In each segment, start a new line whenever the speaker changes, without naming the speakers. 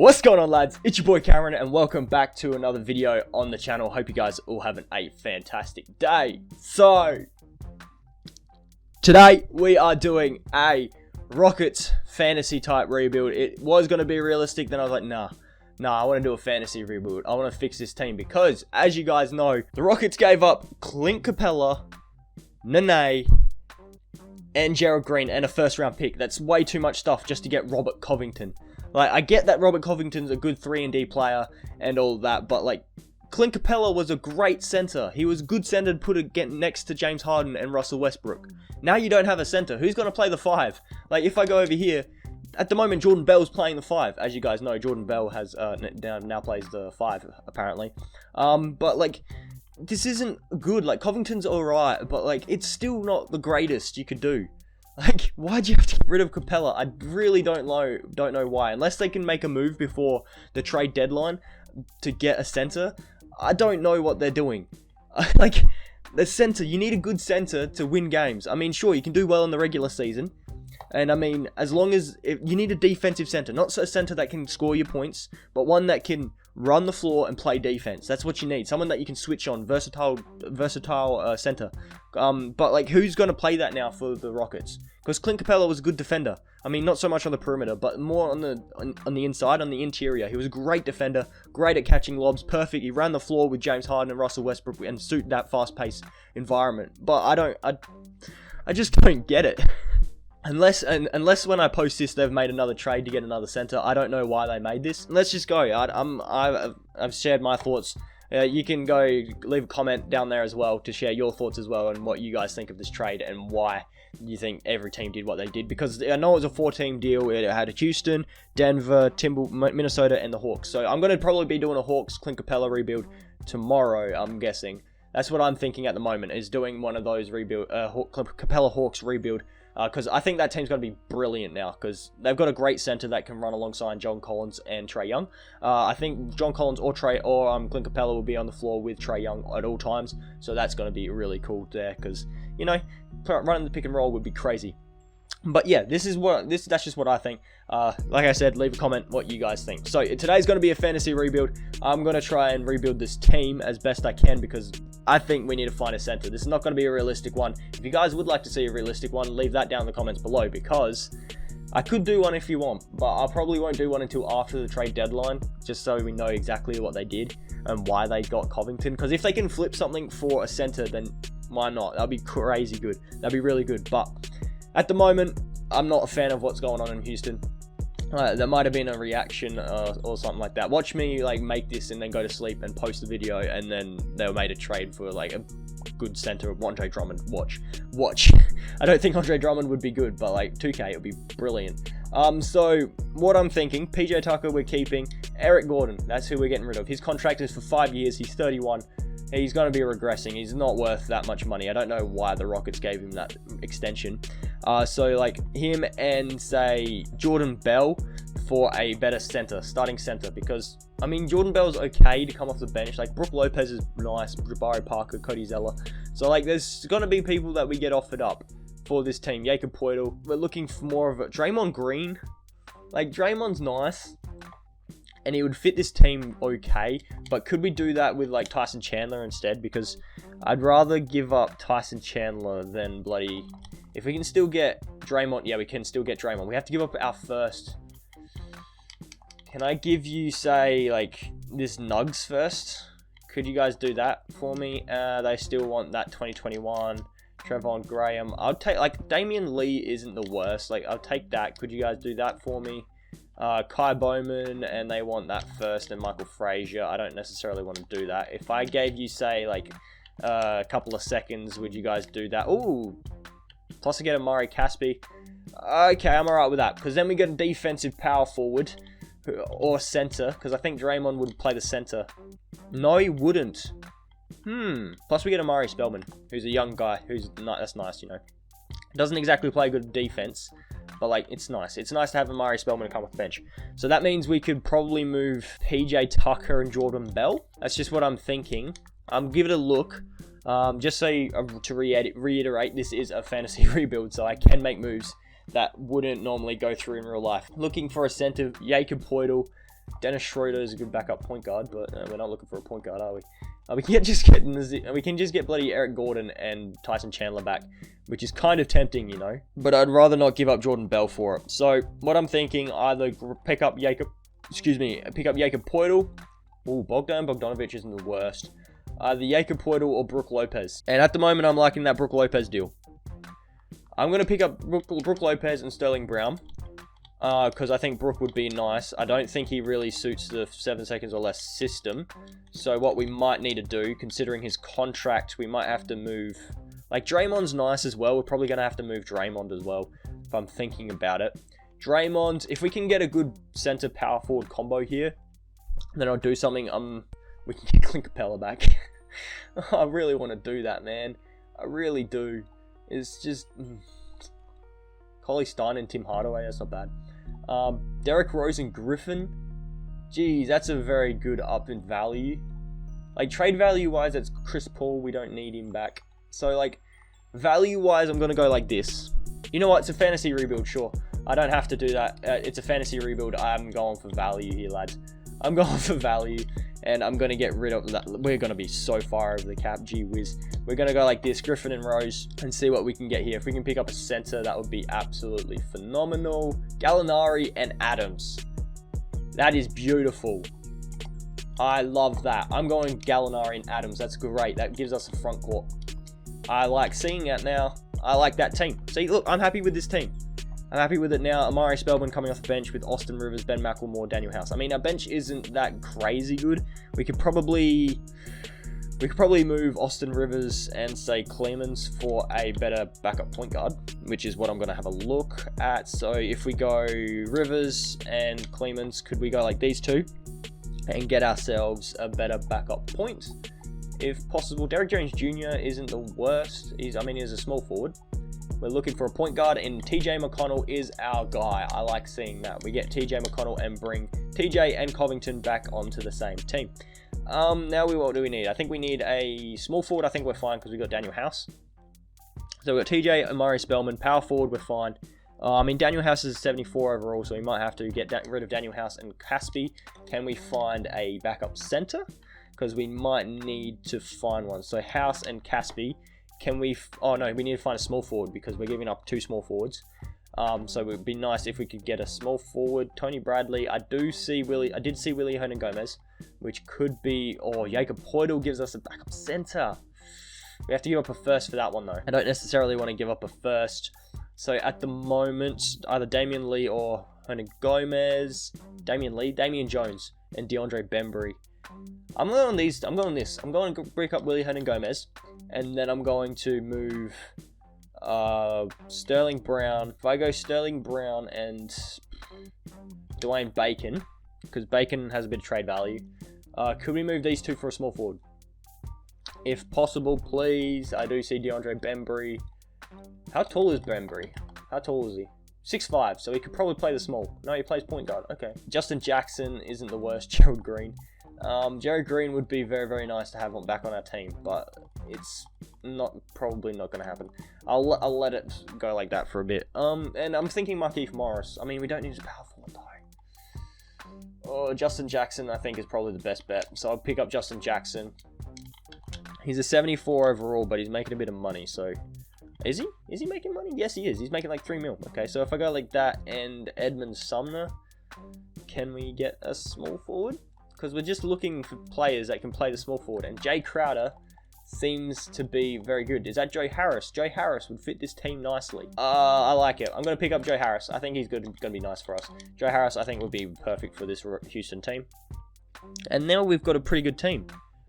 What's going on, lads? It's your boy Cameron and welcome back to another video on the channel. Hope you guys all having a fantastic day. So today we are doing a Rockets fantasy type rebuild. It was going to be realistic, then I was like, nah, I want to do a fantasy rebuild. I want to fix this team because, as you guys know, the Rockets gave up Clint Capela, Nene, and Gerald Green and a first round pick. That's way too much stuff just to get Robert Covington. Like, I get that Robert Covington's a good 3-and-D player and all that, but, like, Clint Capela was a great center. He was a good center to get next to James Harden and Russell Westbrook. Now you don't have a center. Who's going to play the 5? Like, if I go over here, at the moment, Jordan Bell's playing the 5. As you guys know, Jordan Bell has now plays the 5, apparently. But, like, this isn't good. Like, Covington's alright, but, like, it's still not the greatest you could do. Like, why'd you have to get rid of Capela? I really don't know why. Unless they can make a move before the trade deadline to get a center, I don't know what they're doing. Like, the center, you need a good center to win games. I mean, sure, you can do well in the regular season. And, I mean, as long as you need a defensive center. Not a center that can score your points, but one that can run the floor and play defense. That's what you need. Someone that you can switch on. Versatile center. But, like, who's going to play that now for the Rockets? Because Clint Capela was a good defender. I mean, not so much on the perimeter, but more on the inside, on the interior. He was a great defender, great at catching lobs, perfect. He ran the floor with James Harden and Russell Westbrook and suit that fast-paced environment. But I just don't get it. Unless when I post this, they've made another trade to get another center. I don't know why they made this. Let's just go. I've shared my thoughts. You can go leave a comment down there as well to share your thoughts as well and what you guys think of this trade and why you think every team did what they did. Because I know it was a 4-team deal. It had Houston, Denver, Minnesota, and the Hawks. So I'm going to probably be doing a Hawks Clint Capela rebuild tomorrow, I'm guessing. That's what I'm thinking at the moment, is doing one of those Capela Hawks rebuild. Because I think that team's going to be brilliant now, because they've got a great center that can run alongside John Collins and Trae Young. I think John Collins or Clint Capela will be on the floor with Trae Young at all times, so that's going to be really cool there, because, you know, running the pick and roll would be crazy. But yeah, that's just what I think. Like I said, leave a comment what you guys think. So today's going to be a fantasy rebuild. I'm going to try and rebuild this team as best I can because I think we need to find a center. This is not going to be a realistic one. If you guys would like to see a realistic one, leave that down in the comments below, because I could do one if you want, but I probably won't do one until after the trade deadline, just so we know exactly what they did and why they got Covington. Because if they can flip something for a center, then why not? That'd be crazy good. That'd be really good. But at the moment, I'm not a fan of what's going on in Houston. There might have been a reaction or something like that. Watch me like make this and then go to sleep and post the video, and then they made a trade for like a good center of Andre Drummond. Watch. I don't think Andre Drummond would be good, but like 2K, it would be brilliant. So what I'm thinking, PJ Tucker we're keeping. Eric Gordon, that's who we're getting rid of. His contract is for 5 years. He's 31. He's going to be regressing. He's not worth that much money. I don't know why the Rockets gave him that extension. So like him and say Jordan Bell for a better center, starting center, because I mean Jordan Bell's okay to come off the bench. Like Brook Lopez is nice, Jabari Parker, Cody Zeller. So like there's going to be people that we get offered up for this team. Jakob Poeltl. We're looking for more of a Draymond Green. Like Draymond's nice, and he would fit this team okay, but could we do that with like Tyson Chandler instead? Because I'd rather give up Tyson Chandler than bloody... If we can still get Draymond, yeah, we can still get Draymond. We have to give up our first. Can I give you, say, like, this Nugs first? Could you guys do that for me? They still want that 2021. Trevon Graham. I'll take, like, Damian Lee isn't the worst. Like, I'll take that. Could you guys do that for me? Kai Bowman, and they want that first, and Michael Frazier. I don't necessarily want to do that. If I gave you, say, like, a couple of seconds, would you guys do that? Ooh. Plus I get a Murray Caspi. Okay, I'm alright with that. Because then we get a defensive power forward. Or center. Because I think Draymond would play the center. No, he wouldn't. Plus we get a Murray Spellman. Who's a young guy. That's nice, you know. Doesn't exactly play good defense. But, like, it's nice. It's nice to have a Murray Spellman come off the bench. So that means we could probably move PJ Tucker and Jordan Bell. That's just what I'm thinking. Give it a look. Just so to reiterate, this is a fantasy rebuild, so I can make moves that wouldn't normally go through in real life. Looking for a center, Jakob Poeltl, Dennis Schroeder is a good backup point guard, but we're not looking for a point guard, are we? We can just get bloody Eric Gordon and Tyson Chandler back, which is kind of tempting, you know. But I'd rather not give up Jordan Bell for it. So what I'm thinking, either pick up Jakob Poeltl. Ooh, Bogdan Bogdanovic isn't the worst. Either Jakob Poeltl or Brook Lopez. And at the moment, I'm liking that Brook Lopez deal. I'm going to pick up Brook Lopez and Sterling Brown. Because I think Brook would be nice. I don't think he really suits the 7 seconds or less system. So what we might need to do, considering his contract, we might have to move... Like, Draymond's nice as well. We're probably going to have to move Draymond as well, if I'm thinking about it. Draymond, if we can get a good center power forward combo here, then I'll do something. We can get Clint Capela back. I really want to do that, man. I really do. It's just... Collie Stein and Tim Hardaway, that's not bad. Derrick Rose and Griffin. Geez, that's a very good up in value. Like, trade value-wise, that's Chris Paul. We don't need him back. So, like, value-wise, I'm going to go like this. You know what? It's a fantasy rebuild, sure. I don't have to do that. It's a fantasy rebuild. I'm going for value here, lads. I'm going for value, and I'm going to get rid of that. We're going to be so far over the cap. Gee whiz. We're going to go like this, Griffin and Rose, and see what we can get here. If we can pick up a center, that would be absolutely phenomenal. Gallinari and Adams. That is beautiful. I love that. I'm going Gallinari and Adams. That's great. That gives us a front court. I like seeing that now. I like that team. See, look, I'm happy with this team. I'm happy with it now. Amari Spellman coming off the bench with Austin Rivers, Ben McLemore, Daniel House. I mean, our bench isn't that crazy good. We could probably move Austin Rivers and say Clemens for a better backup point guard, which is what I'm going to have a look at. So if we go Rivers and Clemens, could we go like these two and get ourselves a better backup point? If possible, Derrick Jones Jr. isn't the worst. He's a small forward. We're looking for a point guard, and TJ McConnell is our guy. I like seeing that. We get TJ McConnell and bring TJ and Covington back onto the same team. Now what do we need? I think we need a small forward. I think we're fine because we got Daniel House. So we've got TJ, Amari Spellman. Power forward, we're fine. Daniel House is 74 overall, so we might have to get rid of Daniel House and Caspi. Can we find a backup center? Because we might need to find one. So House and Caspi. Can we... Oh, no, we need to find a small forward because we're giving up 2 small forwards. So it would be nice if we could get a small forward. Tony Bradley. I did see Willie Hernan-Gomez, which could be... Oh, Jakob Poeltl gives us a backup center. We have to give up a first for that one, though. I don't necessarily want to give up a first. So at the moment, either Damian Lee or Hernan-Gomez. Damian Jones, and DeAndre Bembry. I'm going this. I'm going to break up Willie Hernan-Gomez. And then I'm going to move Sterling Brown. If I go Sterling Brown and Dwayne Bacon, because Bacon has a bit of trade value, could we move these two for a small forward? If possible, please. I do see DeAndre Bembry. How tall is Bembry? How tall is he? 6'5", so he could probably play the small. No, he plays point guard. Okay. Justin Jackson isn't the worst. Gerald Green. Gerald Green would be very, very nice to have back on our team, but it's probably not going to happen. I'll let it go like that for a bit. And I'm thinking Markieff Morris. I mean, we don't need a power forward though. Oh, Justin Jackson, I think, is probably the best bet. So I'll pick up Justin Jackson. He's a 74 overall, but he's making a bit of money. So is he? Is he making money? Yes, he is. He's making like 3 mil. Okay, so if I go like that and Edmund Sumner, can we get a small forward? Because we're just looking for players that can play the small forward. And Jay Crowder seems to be very good. Is that Joe Harris? Joe Harris would fit this team nicely. I like it. I'm going to pick up Joe Harris. I think he's going to be nice for us. Joe Harris, I think, would be perfect for this Houston team. And now we've got a pretty good team.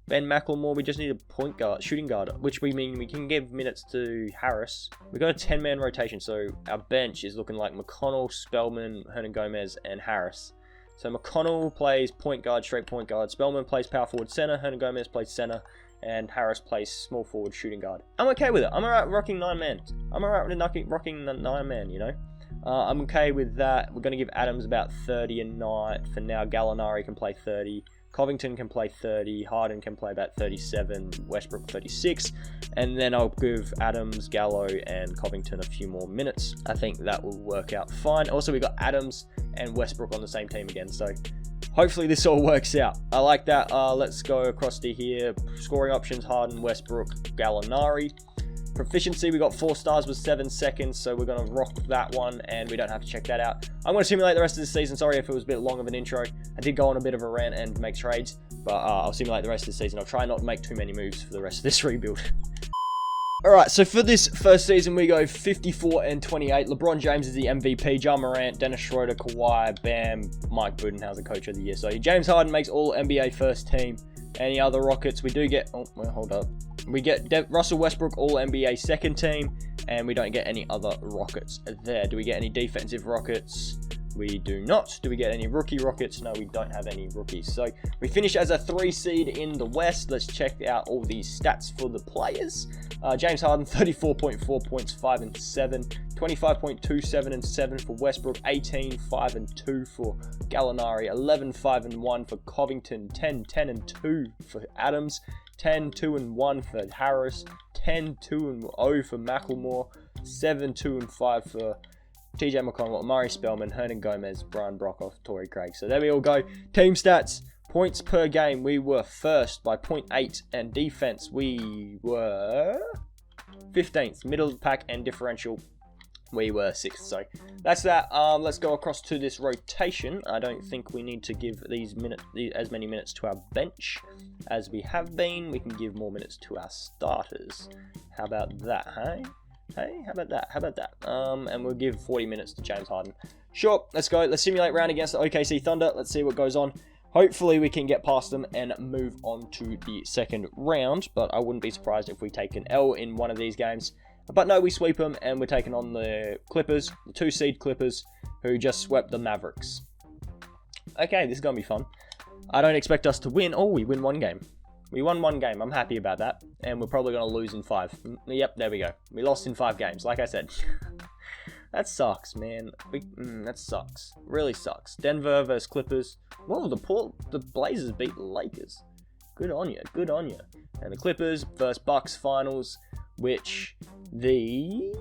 Ben McLemore, we just need a point guard, shooting guard, which we mean we can give minutes to Harris. We've got a 10-man rotation, so our bench is looking like McConnell, Spellman, Hernan-Gomez, and Harris. So McConnell plays point guard, straight point guard. Spellman plays power forward center. Hernan-Gomez plays center. And Harris plays small forward shooting guard. I'm okay with it. I'm alright rocking 9 man. I'm alright with rocking the 9 man, you know. I'm okay with that. We're going to give Adams about 30 a night. For now, Gallinari can play 30. Covington can play 30. Harden can play about 37. Westbrook 36. And then I'll give Adams, Gallo, and Covington a few more minutes. I think that will work out fine. Also, we got Adams and Westbrook on the same team again. So hopefully this all works out. I like that. Let's go across to here. Scoring options, Harden, Westbrook, Gallinari. Proficiency, we got 4 stars with 7 seconds, so we're going to rock that one, and we don't have to check that out. I'm going to simulate the rest of the season. Sorry if it was a bit long of an intro. I did go on a bit of a rant and make trades, but I'll simulate the rest of the season. I'll try not to make too many moves for the rest of this rebuild. Alright, so for this first season, we go 54 and 28. LeBron James is the MVP. Ja Morant, Dennis Schroeder, Kawhi, Bam, Mike Budenholzer, Coach of the Year. So James Harden makes all NBA first team. Any other Rockets, we do get... Oh, well, hold up. We get Russell Westbrook, all NBA second team. And we don't get any other Rockets there. Do we get any defensive Rockets? We do not. Do we get any rookie Rockets? No, we don't have any rookies. So we finish as a 3 seed in the West. Let's check out all these stats for the players. James Harden, 34.4 points, 5 and 7. 25.2, 7 and 7 for Westbrook. 18, 5 and 2 for Gallinari. 11, 5 and 1 for Covington. 10, 10 and 2 for Adams. 10, 2 and 1 for Harris. 10, 2 and 0 for Macklemore. 7, 2 and 5 for TJ McConnell, Murray Spellman, Hernan Gomez, Brian Brokoff, Torrey Craig. So there we all go. Team stats, points per game. We were first by 0.8, and defense, we were 15th. Middle of the pack and differential, we were 6th. So that's that. Let's go across to this rotation. I don't think we need to give as many minutes to our bench as we have been. We can give more minutes to our starters. How about that, hey? Hey, how about that? How about that? And we'll give 40 minutes to James Harden. Sure, let's go. Let's simulate round against the OKC Thunder. Let's see what goes on. Hopefully we can get past them and move on to the second round. But I wouldn't be surprised if we take an L in one of these games. But no, we sweep them and we're taking on the Clippers, the 2 seed Clippers, who just swept the Mavericks. Okay, this is going to be fun. I don't expect us to win. Oh, we win 1 game. We won 1 game. I'm happy about that. And we're probably going to lose in 5. Yep, there we go. We lost in 5 games, like I said. That sucks, man. That sucks. Really sucks. Denver versus Clippers. Whoa, the Blazers beat the Lakers. Good on you. Good on you. And the Clippers versus Bucks finals, which the...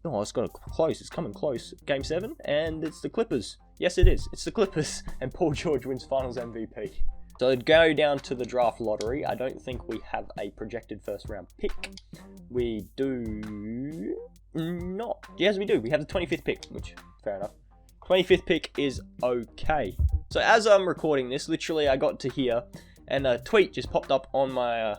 Oh, it's got close. It's coming close. Game 7, and it's the Clippers. Yes, it is. It's the Clippers. And Paul George wins finals MVP. So to go down to the draft lottery, I don't think we have a projected first round pick. We do not. Yes, we do. We have the 25th pick, which, fair enough. 25th pick is okay. So as I'm recording this, literally I got to here, and a tweet just popped up on my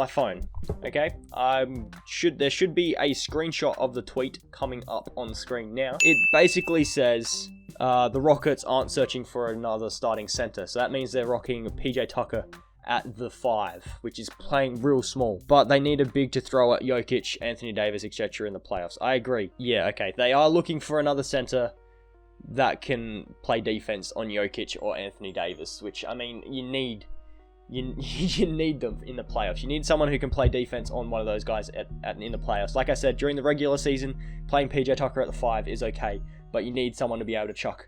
phone. Okay, there should be a screenshot of the tweet coming up on the screen now. It basically says the Rockets aren't searching for another starting center, so that means they're rocking PJ Tucker at the 5, which is playing real small. But they need a big to throw at Jokic, Anthony Davis, etc. in the playoffs. I agree. Yeah, okay. They are looking for another center that can play defense on Jokic or Anthony Davis, which, I mean, you need them in the playoffs. You need someone who can play defense on one of those guys in the playoffs. Like I said, during the regular season, playing PJ Tucker at the 5 is okay, but you need someone to be able to chuck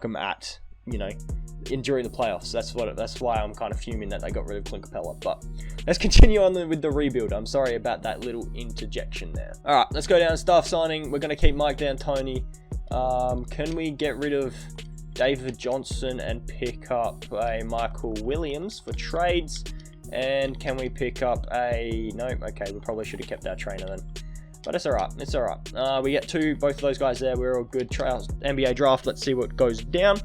them at, during the playoffs. That's why I'm kind of fuming that they got rid of Clint Capela. But let's continue on with the rebuild. I'm sorry about that little interjection there. All right, let's go down staff signing. We're going to keep Mike D'Antoni. Can we get rid of David Johnson and pick up a Michael Williams for trades? And can we pick up nope, okay, we probably should have kept our trainer then. But it's alright, it's alright. We get both of those guys there. We're all good. NBA draft, let's see what goes down.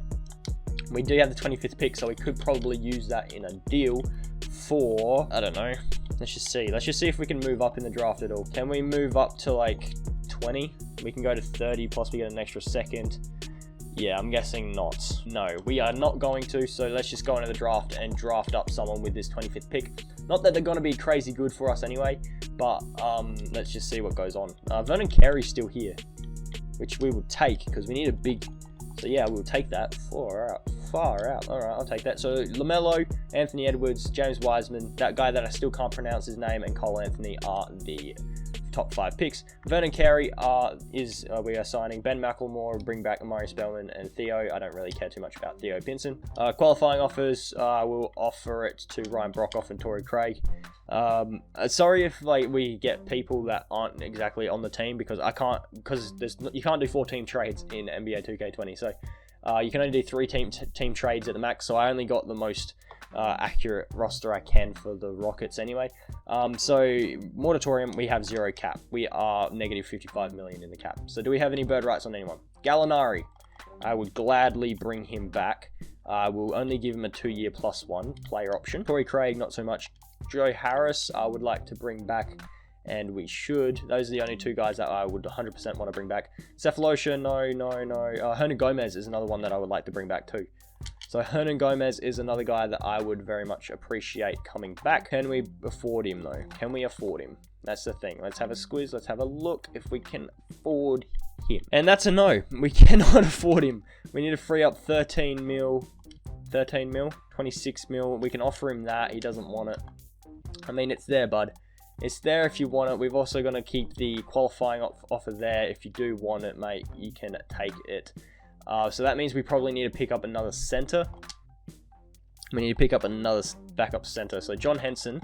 We do have the 25th pick, so we could probably use that in a deal for, I don't know. Let's just see. Let's just see if we can move up in the draft at all. Can we move up to like 20? We can go to 30, plus we get an extra second. Yeah, I'm guessing not. No, we are not going to, so let's just go into the draft and draft up someone with this 25th pick. Not that they're going to be crazy good for us anyway, but let's just see what goes on. Vernon Carey's still here, which we will take because we need a big... So yeah, we'll take that. Far out. All right, I'll take that. So LaMelo, Anthony Edwards, James Wiseman, that guy that I still can't pronounce his name, and Cole Anthony are the top 5 picks. Vernon Carey we are signing. Ben McLemore, bring back Murray Spellman and Theo. I don't really care too much about Theo Pinson. Qualifying offers, we'll offer it to Ryan Brokoff and Torrey Craig. Sorry if we get people that aren't exactly on the team because you can't do 14 trades in NBA 2K20. So You can only do 3 team trades at the max, so I only got the most accurate roster I can for the Rockets anyway. So moratorium, we have 0 cap. We are negative 55 million in the cap. So do we have any bird rights on anyone? Gallinari, I would gladly bring him back. I will only give him a 2-year +1 player option. Torrey Craig, not so much. Joe Harris, I would like to bring back, and we should. Those are the only 2 guys that I would 100% want to bring back. Cephalosha, no. Hernan Gomez is another one that I would like to bring back too. So Hernan Gomez is another guy that I would very much appreciate coming back. Can we afford him though? Can we afford him? That's the thing. Let's have a squeeze. Let's have a look if we can afford him. And that's a no. We cannot afford him. We need to free up 13 mil, 26 mil. We can offer him that. He doesn't want it. I mean, it's there, bud. It's there if you want it. We've also got to keep the qualifying offer there. If you do want it, mate, you can take it. So that means we probably need to pick up another center. We need to pick up another backup center. So John Henson,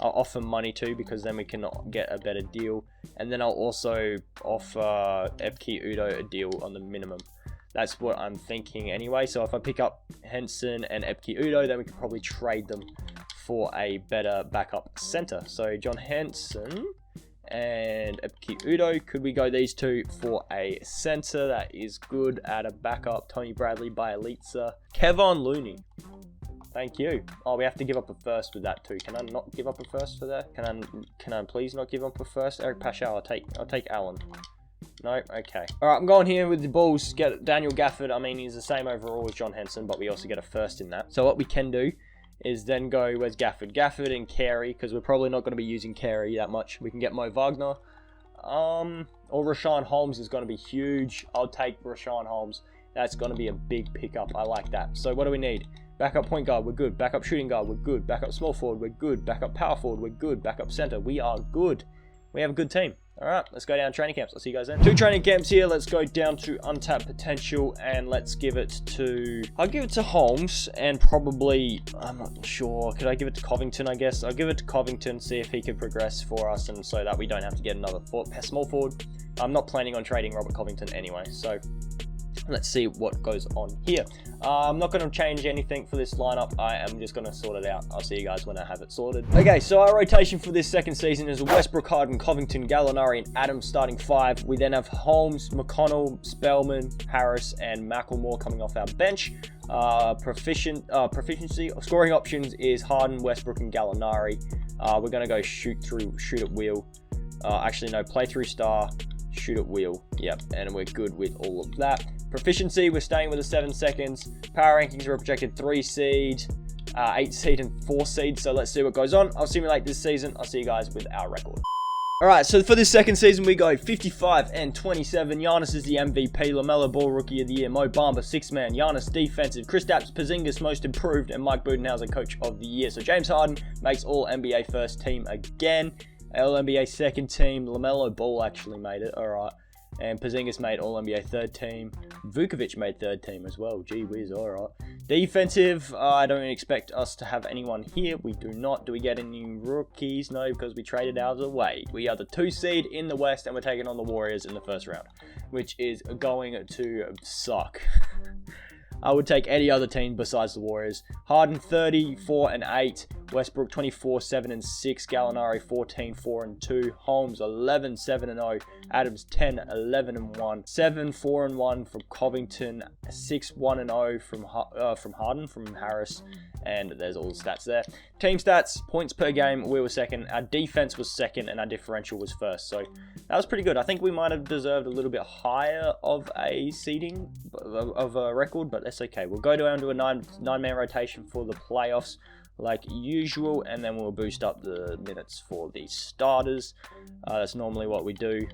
I'll offer money to, because then we can get a better deal. And then I'll also offer Epke Udo a deal on the minimum. That's what I'm thinking anyway. So if I pick up Henson and Epke Udo, then we could probably trade them for a better backup center. So John Henson and Epke Udo, could we go these 2 for a center that is good at a backup? Tony Bradley, Bielitsa, Kevon Looney. Thank you. Oh, we have to give up a first with that too. Can I not give up a first for that? Can I please not give up a first? Eric Paschal, I'll take Allen. No, okay. All right, I'm going here with the Bulls. Get Daniel Gafford. I mean, he's the same overall as John Henson, but we also get a first in that. So what we can do is then go, where's Gafford? Gafford and Carey, because we're probably not going to be using Carey that much. We can get Mo Wagner. Or Rashawn Holmes is going to be huge. I'll take Rashawn Holmes. That's going to be a big pickup. I like that. So what do we need? Backup point guard, we're good. Backup shooting guard, we're good. Backup small forward, we're good. Backup power forward, we're good. Backup center, we are good. We have a good team. All right, let's go down training camps. I'll see you guys then. 2 training camps here. Let's go down to untapped potential, and let's give it to... I'll give it to Holmes, and probably... I'm not sure. Could I give it to Covington, I guess? I'll give it to Covington, see if he could progress for us, and so that we don't have to get another small forward. I'm not planning on trading Robert Covington anyway, so... Let's see what goes on here. I'm not going to change anything for this lineup. I am just going to sort it out. I'll see you guys when I have it sorted. Okay, so our rotation for this second season is Westbrook, Harden, Covington, Gallinari, and Adams starting 5. We then have Holmes, McConnell, Spellman, Harris, and Macklemore coming off our bench. Proficiency scoring options is Harden, Westbrook, and Gallinari. We're going to go shoot at will. Actually, no, play through star, shoot at wheel. Yep, and we're good with all of that. Proficiency, we're staying with the 7 seconds. Power rankings, we're projected 3 seed, 8 seed, and 4 seed. So let's see what goes on. I'll simulate this season. I'll see you guys with our record. Alright, so for this second season, we go 55 and 27. Giannis is the MVP. LaMelo Ball, Rookie of the Year. Mo Bamba, 6th man. Giannis, defensive. Kristaps Porzingis, most improved. And Mike Budenholzer, Coach of the Year. So James Harden makes All-NBA first team again. All-NBA second team. LaMelo Ball actually made it. Alright. And Porzingis made All-NBA third team. Vukovic made third team as well. Gee whiz, alright. Defensive, I don't expect us to have anyone here. We do not. Do we get any rookies? No, because we traded out of the way. We are the 2 seed in the West, and we're taking on the Warriors in the first round, which is going to suck. I would take any other team besides the Warriors. Harden 34 and 8. Westbrook 24, 7 and 6. Gallinari 14, 4 and 2. Holmes 11, 7 and 0. Adams 10, 11 and 1. 7, 4 and 1 from Covington. 6, 1 and 0 from Harden, from Harris. And there's all the stats there. Team stats, points per game, we were second. Our defense was second, and our differential was first. So that was pretty good. I think we might have deserved a little bit higher of a seeding, of a record, but that's okay. We'll go down to a nine-man rotation for the playoffs, like usual, and then we'll boost up the minutes for the starters. That's normally what we do.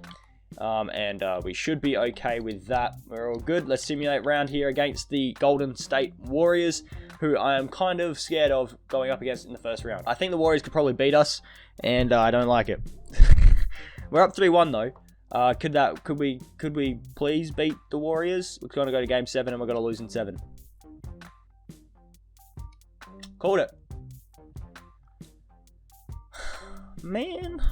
And we should be okay with that. We're all good. Let's simulate round here against the Golden State Warriors, who I am kind of scared of going up against in the first round. I think the Warriors could probably beat us, and I don't like it. We're up 3-1 though. Could we please beat the Warriors? We're going to go to game 7, and we're going to lose in 7. Called it. Man,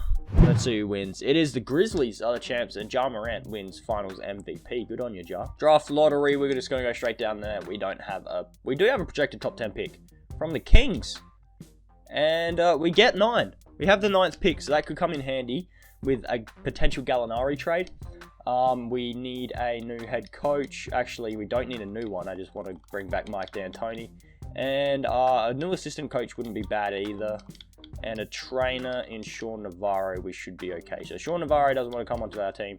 Let's see who wins. It is the Grizzlies are the champs, and Ja Morant wins Finals MVP. Good on you, Ja. Draft lottery. We're just going to go straight down there. We do have a projected top 10 pick from the Kings, and we get 9. We have the 9th pick, so that could come in handy with a potential Gallinari trade. We need a new head coach. Actually, we don't need a new one. I just want to bring back Mike D'Antoni, and a new assistant coach wouldn't be bad either. And a trainer in Sean Navarro, we should be okay. So Sean Navarro doesn't want to come onto our team,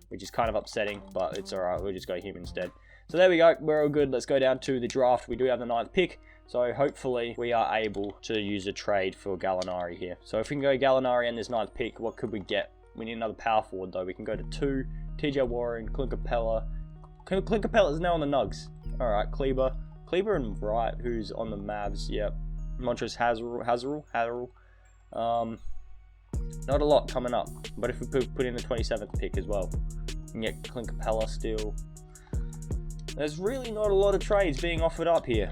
which is kind of upsetting, but it's alright. We'll just go him instead. So there we go. We're all good. Let's go down to the draft. We do have the 9th pick, so hopefully we are able to use a trade for Gallinari here. So if we can go Gallinari and this 9th pick, what could we get? We need another power forward, though. We can go to 2, TJ Warren, Clint Capela. Clint Capela is now on the Nugs. Alright, Kleber and Wright, who's on the Mavs. Yep. Montrezl Harrell. Not a lot coming up, but if we put in the 27th pick as well, we can get Clint Capela still. There's really not a lot of trades being offered up here.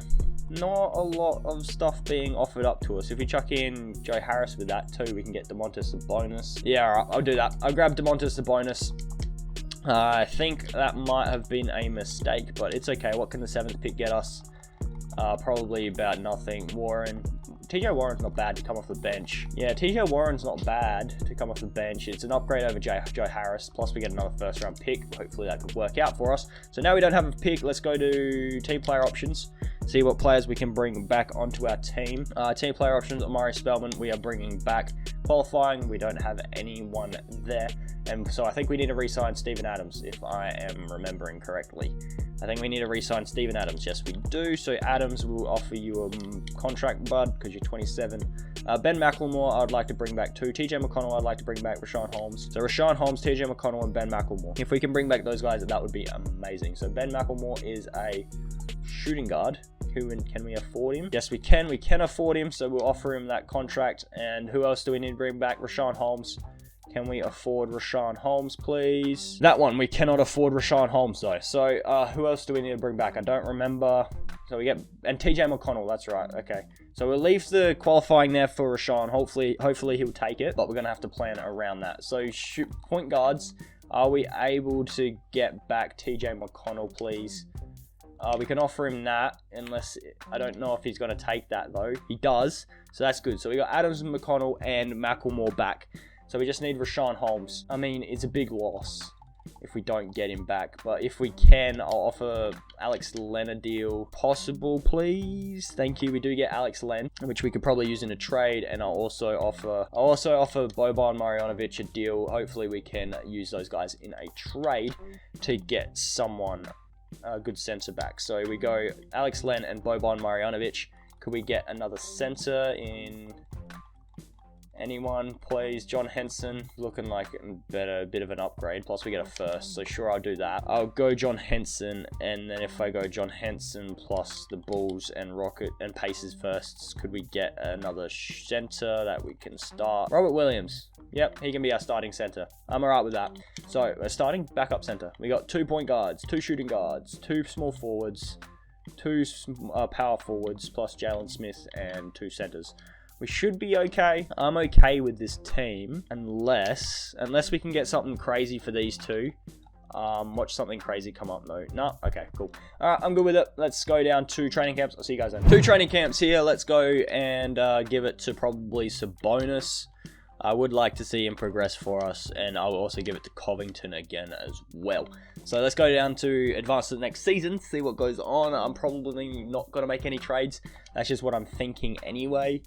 Not a lot of stuff being offered up to us. If we chuck in Joe Harris with that too, we can get Domantas Sabonis. Yeah, alright, I'll do that. I'll grab Domantas Sabonis. I think that might have been a mistake, but it's okay. What can the 7th pick get us? Probably about nothing. TJ Warren's not bad to come off the bench. Yeah, TJ Warren's not bad to come off the bench. It's an upgrade over Joe Harris. Plus, we get another first-round pick. Hopefully, that could work out for us. So now we don't have a pick. Let's go to team player options. See what players we can bring back onto our team. Team player options, Amari Spellman, we are bringing back. Qualifying, we don't have anyone there. And so I think we need to re-sign Steven Adams, if I am remembering correctly. I think we need to re-sign Steven Adams. Yes, we do. So Adams will offer you a contract, bud, because you're 27. Ben McLemore, I'd like to bring back too. TJ McConnell, I'd like to bring back Rashawn Holmes. So Rashawn Holmes, TJ McConnell, and Ben McLemore. If we can bring back those guys, that would be amazing. So Ben McLemore is a shooting guard. Can we afford him? Yes, we can. We can afford him, so we'll offer him that contract. And who else do we need to bring back? Rashawn Holmes. Can we afford Rashawn Holmes, please? That one, we cannot afford Rashawn Holmes, though. So, who else do we need to bring back? I don't remember. So we get... And TJ McConnell, that's right. Okay. So we'll leave the qualifying there for Rashawn. Hopefully he'll take it, but we're going to have to plan around that. So, point guards. Are we able to get back TJ McConnell, please? We can offer him that, unless... I don't know if he's going to take that, though. He does, so that's good. So we got Adams and McConnell and McLemore back. So we just need Rashawn Holmes. I mean, it's a big loss if we don't get him back. But if we can, I'll offer Alex Len a deal. Possible, please? Thank you. We do get Alex Len, which we could probably use in a trade. And I'll also offer Boban Marjanovic a deal. Hopefully we can use those guys in a trade to get someone a good center back. So we go Alex Len and Boban Marjanovic. Could we get another center in... Anyone, please? John Henson, looking like a bit of an upgrade. Plus, we get a first, so sure, I'll do that. I'll go John Henson, and then if I go John Henson plus the Bulls and Rocket and Pacers firsts, could we get another center that we can start? Robert Williams. Yep, he can be our starting center. I'm alright with that. So, we're starting backup center. We got 2 point guards, 2 shooting guards, 2 small forwards, 2 power forwards, plus Jalen Smith, and 2 centers. We should be okay. I'm okay with this team, unless we can get something crazy for these 2. Watch something crazy come up, though. No? Okay, cool. Alright, I'm good with it. Let's go down to training camps. I'll see you guys then. 2 training camps here. Let's go and give it to probably Sabonis. I would like to see him progress for us, and I'll also give it to Covington again as well. So let's go down to advance to the next season, see what goes on. I'm probably not going to make any trades. That's just what I'm thinking anyway.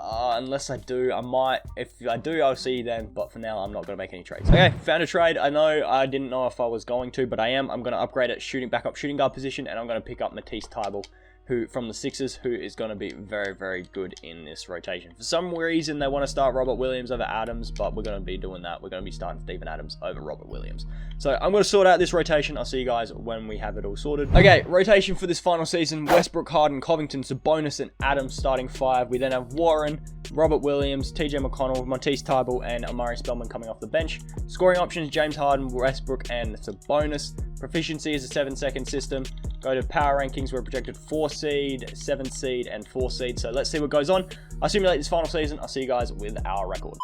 Unless I do, I might. If I do, I'll see you then. But for now, I'm not going to make any trades. Okay, found a trade. I know I didn't know if I was going to, but I am. I'm going to upgrade at backup shooting guard position, and I'm going to pick up Matisse Thybulle, who from the Sixers, who is going to be very, very good in this rotation. For some reason, they want to start Robert Williams over Adams, but we're going to be doing that. We're going to be starting Steven Adams over Robert Williams. So I'm going to sort out this rotation. I'll see you guys when we have it all sorted. Okay, rotation for this final season. Westbrook, Harden, Covington, Sabonis, and Adams starting 5. We then have Warren, Robert Williams, TJ McConnell, Matisse Thybulle, and Amari Spellman coming off the bench. Scoring options, James Harden, Westbrook, and Sabonis. Proficiency is a 7-second system. Go to power rankings. We're projected 4 seed, 7 seed, and 4 seed. So let's see what goes on. I'll simulate this final season. I'll see you guys with our record.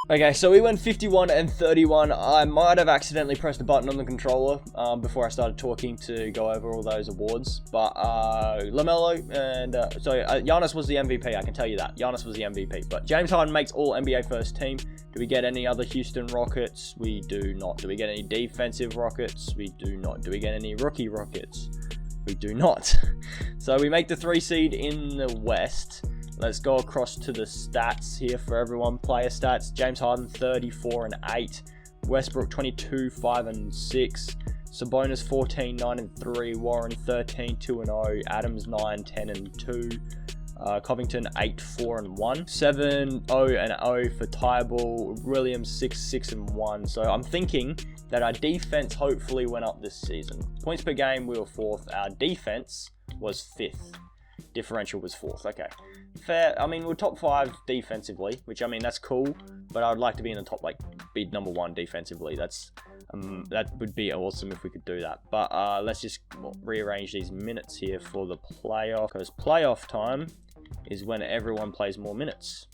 Okay, so we went 51 and 31. I might have accidentally pressed a button on the controller before I started talking to go over all those awards. But LaMelo and Giannis was the MVP. I can tell you that Giannis was the MVP. But James Harden makes All NBA First Team. Do we get any other Houston Rockets? We do not. Do we get any defensive Rockets? We do not. Do we get any rookie Rockets? We do not. So we make the 3 seed in the West. Let's go across to the stats here for everyone. Player stats: James Harden 34 and 8, Westbrook 22, 5 and 6, Sabonis 14, 9 and 3, Warren 13, 2 and 0, Adams 9, 10 and 2, Covington 8, 4 and 1, 7, 0 and 0 for Tybal, Williams 6, 6 and 1. So I'm thinking that our defense hopefully went up this season. Points per game, we were 4th. Our defense was 5th. Differential was 4th. Okay, fair. I mean, we're top 5 defensively, which, I mean, that's cool, but I would like to be in the top, like, be number 1 defensively. That's that would be awesome if we could do that. But let's just rearrange these minutes here for the playoff, because playoff time is when everyone plays more minutes.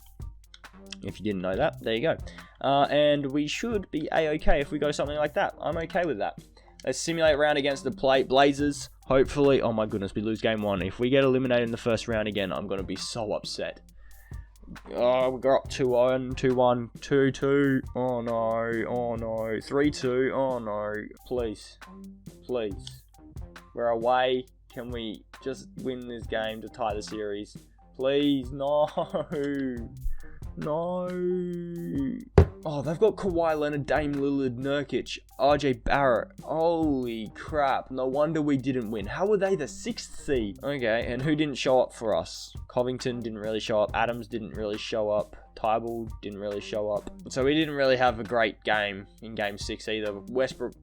If you didn't know that, there you go. And we should be a-okay if we go something like that. I'm okay with that. Let's simulate round against the Blazers. Hopefully, oh my goodness, we lose game 1. If we get eliminated in the first round again, I'm going to be so upset. Oh, we got up 2-1, 2-1, 2-2. Oh no, oh no. 3-2, oh no. Please, please. We're away. Can we just win this game to tie the series? Please, no. No. Oh, they've got Kawhi Leonard, Dame Lillard, Nurkic, RJ Barrett. Holy crap. No wonder we didn't win. How were they the 6th seed? Okay, and who didn't show up for us? Covington didn't really show up. Adams didn't really show up. Tybal didn't really show up. So we didn't really have a great game in game 6 either. Westbrook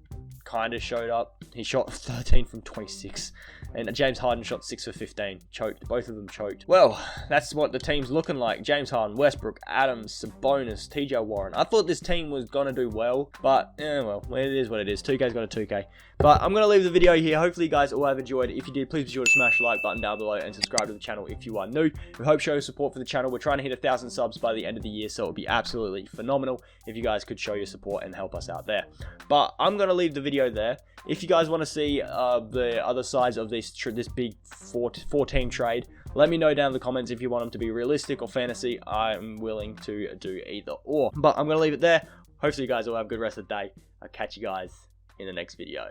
kind of showed up. He shot 13 from 26. And James Harden shot 6 for 15. Choked. Both of them choked. Well, that's what the team's looking like. James Harden, Westbrook, Adams, Sabonis, TJ Warren. I thought this team was going to do well, but well, it is what it is. 2K's got a 2K. But I'm going to leave the video here. Hopefully you guys all have enjoyed. If you did, please be sure to smash the like button down below and subscribe to the channel if you are new. We hope show your support for the channel. We're trying to hit 1,000 subs by the end of the year, so it would be absolutely phenomenal if you guys could show your support and help us out there. But I'm going to leave the video there. If you guys want to see the other sides of this big 4-team trade, let me know down in the comments if you want them to be realistic or fantasy. I'm willing to do either or. But I'm going to leave it there. Hopefully you guys all have a good rest of the day. I'll catch you guys in the next video.